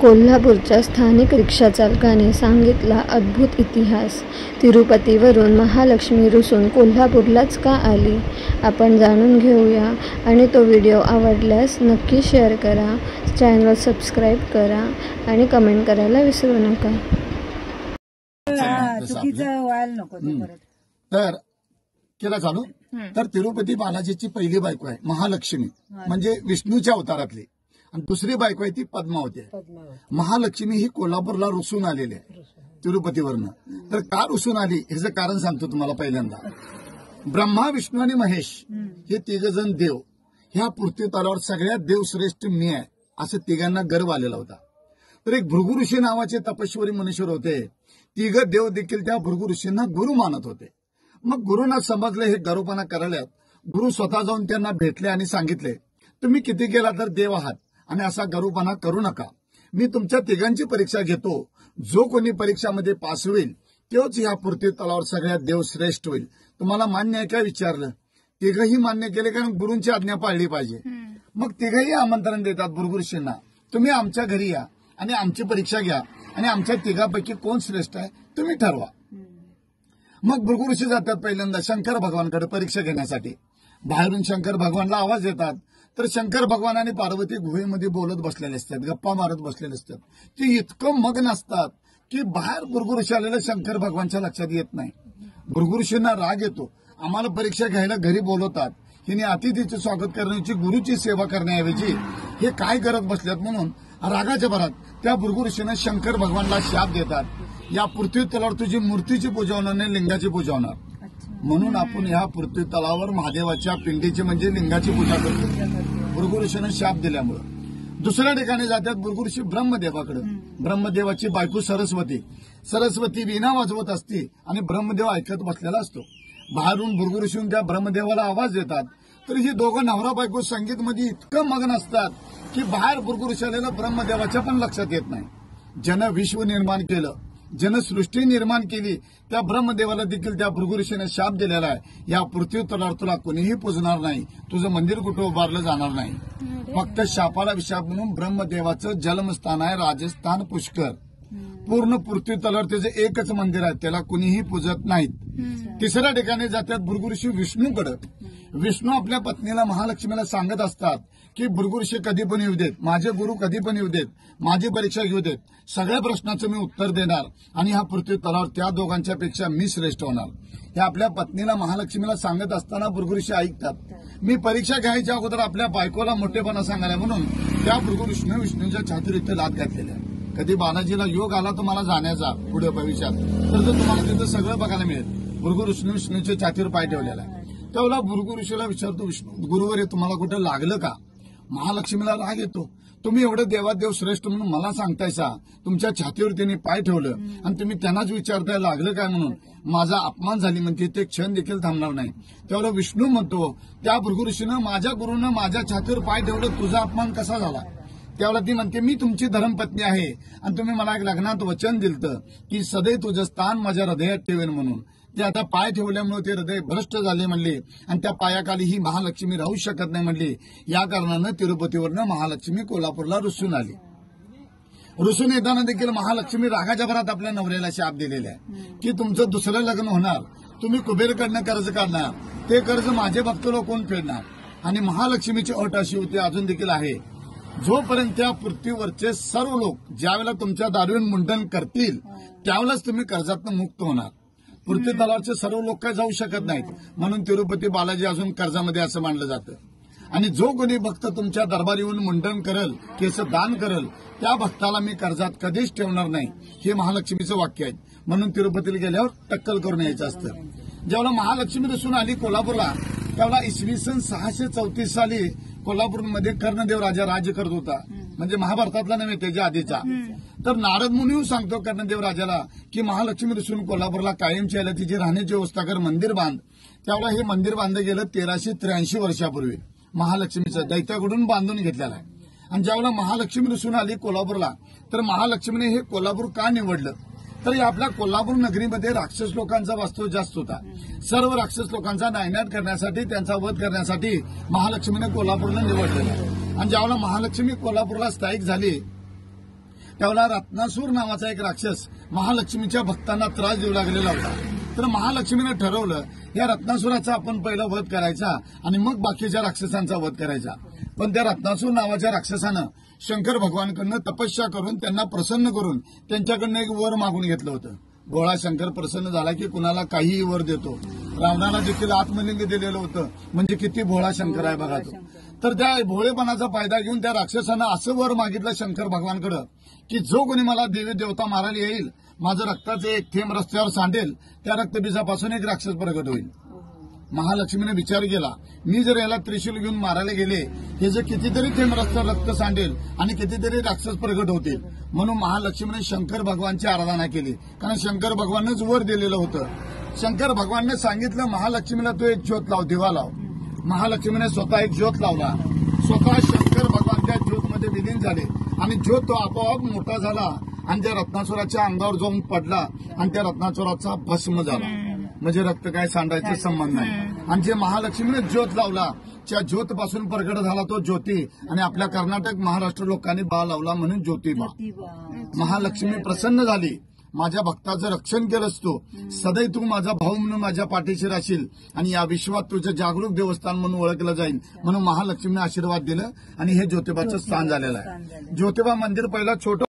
कोल्हापूरच्या स्थानिक रिक्षाचालकाने सांगितला अद्भुत इतिहास. तिरुपतीवरून महालक्ष्मी रुसून कोल्हापूरलाच का आली? आपण जाणून घेऊया. आणि तो व्हिडिओ आवडल्यास नक्की शेअर करा, चॅनल सबस्क्राईब करा आणि कमेंट करायला विसरू नका. चुकीचं व्हायला नको परत. तर केला चालू. तर तिरुपती बालाजीची पहिली बायको आहे महालक्ष्मी, म्हणजे विष्णूच्या अवतारातली. आणि दुसरी बायको आहे ती पद्मावती आहे. महालक्ष्मी ही कोल्हापूरला रुसून आलेली आहे तिरुपतीवरनं. तर का रुसून आली ह्याचं कारण सांगतो तुम्हाला. पहिल्यांदा ब्रह्मा, विष्णू आणि महेश हे तिघजण देव, ह्या पृथ्वी तलावर सगळ्यात देवश्रेष्ठ मी आहे असं तिघांना गर्व आलेला होता. तर एक भृगु ऋषी नावाचे तपस्वी मनुष्य होते. तिघ देव देखील त्या भृगु ऋषींना गुरु मानत होते. मग गुरुंना समजले हे गर्वपणा करायला. गुरु स्वतः जाऊन त्यांना भेटले आणि सांगितले, तुम्ही किती गेला तर देव आहात आणि असा गर्वपणा करू नका. मी तुमच्या तिघांची परीक्षा घेतो. जो कोणी परीक्षामध्ये पास होईल तोच ह्या पृथ्वी तलावर सगळ्यात देवश्रेष्ठ होईल. तुम्हाला मान्य आहे काय विचारलं. तिघही मान्य केले, कारण गुरूंची आज्ञा पाळली पाहिजे. मग तिघही आमंत्रण देतात भृगु ऋषींना, तुम्ही आमच्या घरी या आणि आमची परीक्षा घ्या आणि आमच्या तिघापैकी कोण श्रेष्ठ आहे तुम्ही ठरवा. मग भृगु ऋषी जातात पहिल्यांदा शंकर भगवानकडे परीक्षा घेण्यासाठी. बाहेरून शंकर भगवानला आवाज देतात. तर शंकर भगवान आणि पार्वती गुहेमध्ये बोलत बसलेले असतात, गप्पा मारत बसलेले असतात. ते इतकं मग्न असतात की बाहेर भृगु ऋषी आलेलं शंकर भगवानच्या लक्षात येत नाही. भृगु ऋषींना राग येतो. आम्हाला परीक्षा घ्यायला घरी बोलवतात, हिने अतिथीचे स्वागत करण्याची, गुरुची सेवा करण्याऐवजी हे काय करत बसल्यात. म्हणून रागाच्या भरात त्या भृगु ऋषीने शंकर भगवानला शाप देतात, या पृथ्वी तलावर तुझी मूर्तीची पूजा होणार नाही, लिंगाची पूजा होणार. म्हणून आपण ह्या पृथ्वी तलावर महादेवाच्या पिंडीची म्हणजे लिंगाची पूजा करतो भृगु ऋषीने शाप दिल्यामुळे. दुसऱ्या ठिकाणी जातात भृगु ऋषी ब्रह्मदेवाकडे. ब्रह्मदेवाची बायको सरस्वती वीणा वाजवत असते आणि ब्रह्मदेव ऐकत बसलेला असतो. बाहेरून भृगु ऋषी त्या ब्रह्मदेवाला आवाज देतात. तर ही दोघं नवरा बायको संगीतमध्ये इतकं मग्न असतात की बाहेर भृगु ऋषी आलेलं ब्रह्मदेवाच्या पण लक्षात येत नाही. जन विश्व निर्माण केलं, जनसृष्टी निर्माण केली, त्या ब्रह्मदेवाला देखील त्या भृगु ऋषीने शाप दिलेला आहे, या पृथ्वी तलावर तुला कोणीही पूजणार नाही, तुझं मंदिर कुठं उभारलं जाणार नाही. फक्त शापाला विशाप म्हणून ब्रह्मदेवाचं जन्मस्थान आहे राजस्थान पुष्कर. पूर्ण पृथ्वी तलावर त्याचं एकच मंदिर आहे, त्याला कुणीही पूजत नाहीत. तिसऱ्या ठिकाणी जातात भृगु ऋषी विष्णूकडे. विष्णू आपल्या पत्नीला महालक्ष्मीला सांगत असतात की भृगु ऋषी कधी पण येऊ देत, माझे गुरु कधी पण येऊ देत, माझी परीक्षा घेऊ देत, सगळ्या प्रश्नाचं मी उत्तर देणार आणि ह्या पृथ्वी तलावर त्या दोघांच्या पेक्षा मी श्रेष्ठ होणार. हे आपल्या पत्नीला महालक्ष्मीला सांगत असताना भृगु ऋषी ऐकतात. मी परीक्षा घ्यायच्या अगोदर आपल्या बायकोला मोठेपणा सांगायला म्हणून त्या भृगु ऋषीने विष्णूच्या छातीवर इथे लाद घातलेल्या. कधी बालाजीला योग आला तुम्हाला जाण्याचा पुढे भविष्यात, तर तुम्हाला तिथं सगळं बघायला मिळेल. भृगु ऋषीने विष्णूच्या छातीवर पाय ठेवलेला आहे. त्यावेळेला भृगु ऋषीला विचारतो, विष्णू गुरुवर हे तुम्हाला कुठं लागलं का? महालक्ष्मीला राग येतो. तुम्ही एवढं देवादेव श्रेष्ठ म्हणून मला सांगतायसा, तुमच्या छातीवर त्यांनी पाय ठेवलं आणि तुम्ही त्यांनाच विचारताय लागलं काय म्हणून. माझा अपमान झाली म्हणते, ते क्षण देखील थांबणार नाही. त्यावेळेला विष्णू म्हणतो, त्या भृगु ऋषीनं माझ्या गुरुनं माझ्या छातीवर पाय ठेवलं, तुझा अपमान कसा झाला? त्यावेळेला ती म्हणते, मी तुमची धर्मपत्नी आहे आणि तुम्ही मला एक लग्नात वचन दिलतं की सदैव तुझं स्थान माझ्या हृदयात ठेवेन म्हणून. ते आता पाय ठेवल्यामुळे ते हृदय भ्रष्ट झाले म्हणले आणि त्या पायाखाली ही महालक्ष्मी राहू शकत नाही म्हणली. या कारणानं तिरुपतीवरनं महालक्ष्मी कोल्हापूरला रुसून आली. रुसून येताना देखील महालक्ष्मी रागाच्या भरात आपल्या नवऱ्याला शाप दिलेला आहे की तुमचं दुसरं लग्न होणार, तुम्ही कुबेरकडनं कर्ज काढणार, ते कर्ज माझे भक्त लोक कोण फेडणार. आणि महालक्ष्मीची अट अशी होती, अजून देखील आहे, जोपर्यंत त्या पृथ्वीवरचे सर्व लोक ज्यावेळेला तुमच्या दारूण मुंडन करतील त्यावेळेस तुम्ही कर्जातून मुक्त होणार. पृथ्वी तलावरचे सर्व लोक काय जाऊ शकत नाहीत. म्हणून तिरुपती बालाजी अजून कर्जामध्ये असं मानलं जातं. आणि जो कोणी भक्त तुमच्या दरबार येऊन मुंडन करल, केस दान करल, त्या भक्ताला मी कर्जात कधीच ठेवणार नाही, हे महालक्ष्मीचं वाक्य आहे. म्हणून तिरुपतीला गेल्यावर टक्कल करून यायचं असतं. जेव्हा महालक्ष्मी रुसून आली कोल्हापूरला, त्यावेळेला इसवी सन 634 साली कोल्हापूरमध्ये कर्णदेव राजा राज्य करत होता. म्हणजे महाभारतातला नव्हे, त्याच्या आधीचा. तर नारद मुनी सांगतो कर्णदेव राजाला की महालक्ष्मी रुसून कोल्हापूरला कायमची यायला तिची राहण्याची व्यवस्था कर, मंदिर बांध. त्यावेळेला हे मंदिर बांधलं गेलं 1383 वर्षापूर्वी. महालक्ष्मीचं दैत्याकडून बांधून घेतलेलं आहे. आणि ज्यावेळेला महालक्ष्मी रुसून आली कोल्हापूरला, तर महालक्ष्मीने हे कोल्हापूर का निवडलं, तर आपल्या कोल्हापूर नगरीमध्ये राक्षस लोकांचा वास्तव जास्त होता. सर्व राक्षस लोकांचा नायनाट करण्यासाठी, त्यांचा वध करण्यासाठी महालक्ष्मीने कोल्हापूरला निवडलेला. आणि ज्यावेळेला महालक्ष्मी कोल्हापूरला स्थायिक झाली त्यावेळेला रत्नासूर नावाचा एक राक्षस महालक्ष्मीच्या भक्तांना त्रास देऊ लागलेला होता. तर महालक्ष्मीने ठरवलं या रत्नासुराचा आपण पहिला वध करायचा आणि मग बाकीच्या राक्षसांचा वध करायचा. पण त्या रत्नासूर नावाच्या राक्षसानं शंकर भगवानकडनं तपस्या करून त्यांना प्रसन्न करून त्यांच्याकडनं एक वर मागून घेतलं होतं. भोळा शंकर प्रसन्न झाला की कुणाला काहीही वर देतो. रावणाला देखील आत्मलिंग दिलेलं होतं. म्हणजे किती भोळा शंकर आहे बघा तो. तर त्या भोळेपणाचा फायदा घेऊन त्या राक्षसानं असं वर मागितलं शंकर भगवानकडे की जो कोणी मला देवी देवता मारायला येईल, माझं रक्ताचं एक थेंब रस्त्यावर सांडेल, त्या रक्तबीजापासून एक राक्षस प्रगट होईल. महालक्ष्मीने विचार केला, मी जर याला त्रिशूल घेऊन मारायला गेले, हे जे कितीतरी थेंब रस्त्यावर रक्त सांडेल आणि कितीतरी राक्षस प्रगट होतील. म्हणून महालक्ष्मीने शंकर भगवानची आराधना केली. कारण शंकर भगवानच वर दिलेलं होतं. शंकर भगवानने सांगितलं महालक्ष्मीला तो एक ज्योत लाव, दिवा लाव. महालक्ष्मीने स्वतः एक ज्योत लावला. स्वतः शंकर भगवान त्या ज्योतमध्ये विलीन झाले आणि ज्योत तो आपोआप मोठा झाला आणि त्या रत्नासुराच्या अंगावर जाऊन पडला आणि त्या रत्नासुराचा भस्म झाला. म्हणजे रक्त काय सांडायचा संबंध नाही. आणि जे महालक्ष्मीने ज्योत लावला त्या ज्योतपासून प्रगट झाला तो ज्योती. आणि आपल्या कर्नाटक महाराष्ट्र लोकांनी बा लावला म्हणून ज्योतिबा. महालक्ष्मी प्रसन्न झाली, माझ्या भक्ताचं रक्षण केलंस तू, सदैव तू माझा भाऊ म्हणून माझ्या पाठीशी राहशील आणि या विश्वात तुझं जागरूक देवस्थान म्हणून ओळखलं जाईल. म्हणून महालक्ष्मीने आशीर्वाद दिलं आणि हे ज्योतिबाचं स्थान झालेलं आहे. ज्योतिबा मंदिर पहिला छोटं